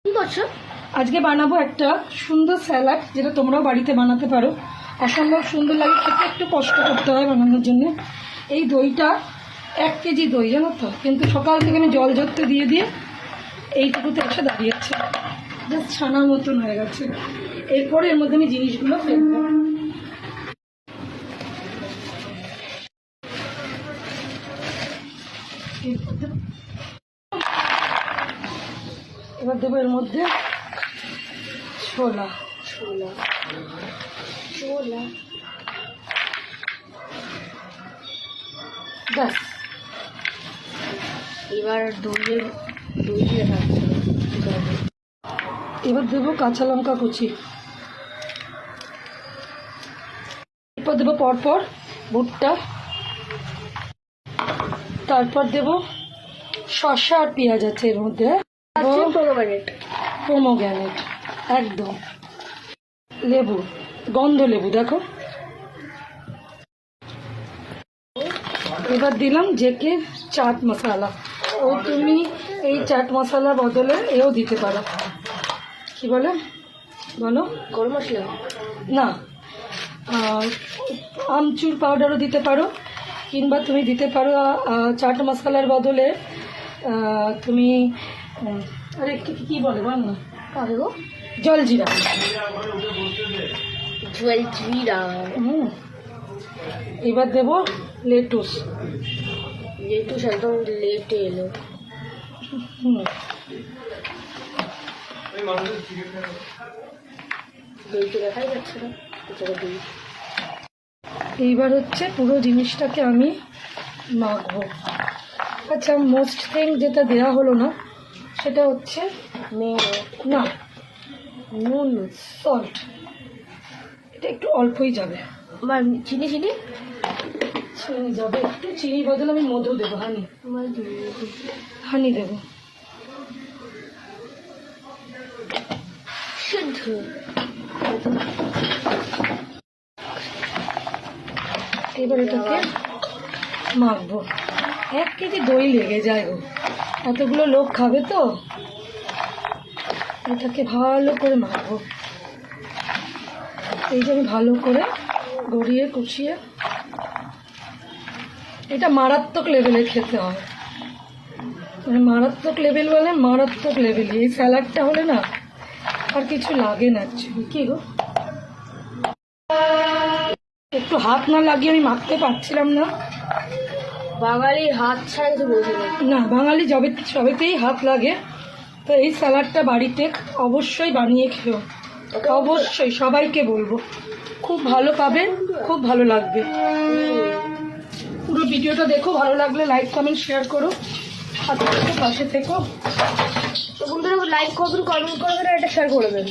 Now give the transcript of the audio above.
কি করছো? আজকে বানাবো একটা সুন্দর স্যালাড, যেটা তোমরাও বাড়িতে বানাতে পারো। অসম্ভব সুন্দর লাগে খেতে, একটু কষ্ট করতে হয় বানানোর জন্য। এই দইটা 1 কেজি দই, জানো তো, কিন্তু সকাল থেকে আমি জল ঝরতে দিয়ে দিয়ে এইটুকুতে এসে দাঁড়িয়েছে, জাস্ট ছানার মতন হয়ে গেছে। এরপরে এর মধ্যে আমি জিনিসগুলো ফেলবো। এবার দেবো এর মধ্যে ছোলা ছোলা ছোলা ব্যাস। এবার দই দিয়ে থাকছে। এবার দেবো কাঁচা লঙ্কা কুচি, এরপর দেবো পরপর ভুট্টা, তারপর দেবো শসা আর পেঁয়াজ আছে এর মধ্যে, পোমোগ্রানেট একদম, লেবু, গন্ধ লেবু দেখো। এবার দিলাম জেকে চাট মশলা। ও তুমি এই চাট মশলা বদলে এও দিতে পারো, কি বলে বলো, গরম মশলা না, আমচুর পাউডারও দিতে পারো, কিংবা তুমি দিতে পারো চাট মশলার বদলে তুমি আরে কি বলে বল না, কারো জলজিরা। জলজিরা। এবার দেবো লেটুস। লেটুস একদম লেটে এলো। দইটা দেখাই যাচ্ছে না। এইবার হচ্ছে পুরো জিনিসটাকে আমি মাখবো। আচ্ছা, মোস্ট থিং যেটা দেওয়া হলো না সেটা হচ্ছে না, নুন, সল্ট। এটা একটু অল্পই যাবে। আমার চিনি চিনি চিনি যাবে একটু, চিনি বদলে আমি মধু দেবো, হানি দেবো। শুদ্ধ এবার এটাকে মাখবো। 1 কেজি দই লেগে যায় গো, এতগুলো লোক খাবে তো। এটাকে ভালো করে মাখবো। এই যে আমি ভালো করে গড়িয়ে কুচিয়ে, এটা মারাত্মক লেভেলে খেতে হয়, মানে মারাত্মক লেভেল বলে মারাত্মক লেভেলে। এই স্যালাডটা হলে না আর কিছু লাগে না অ্যাকচুয়ালি। কি গো, একটু হাত না লাগিয়ে আমি মাখতে পারছিলাম না। বাঙালি হাত ছাড়া কিছু বোঝে না, বাঙালি সবেতেই হাত লাগে। তো এই স্যালাডটা বাড়িতে অবশ্যই বানিয়ে খেও, অবশ্যই, সবাইকে বলবো, খুব ভালো পাবে, খুব ভালো লাগবে। পুরো ভিডিওটা দেখো, ভালো লাগলে লাইক কমেন্ট শেয়ার করো, আর পাশে থেকো। বন্ধুরা লাইক করবেন, কমেন্ট করবেন আর এটা শেয়ার করবেন।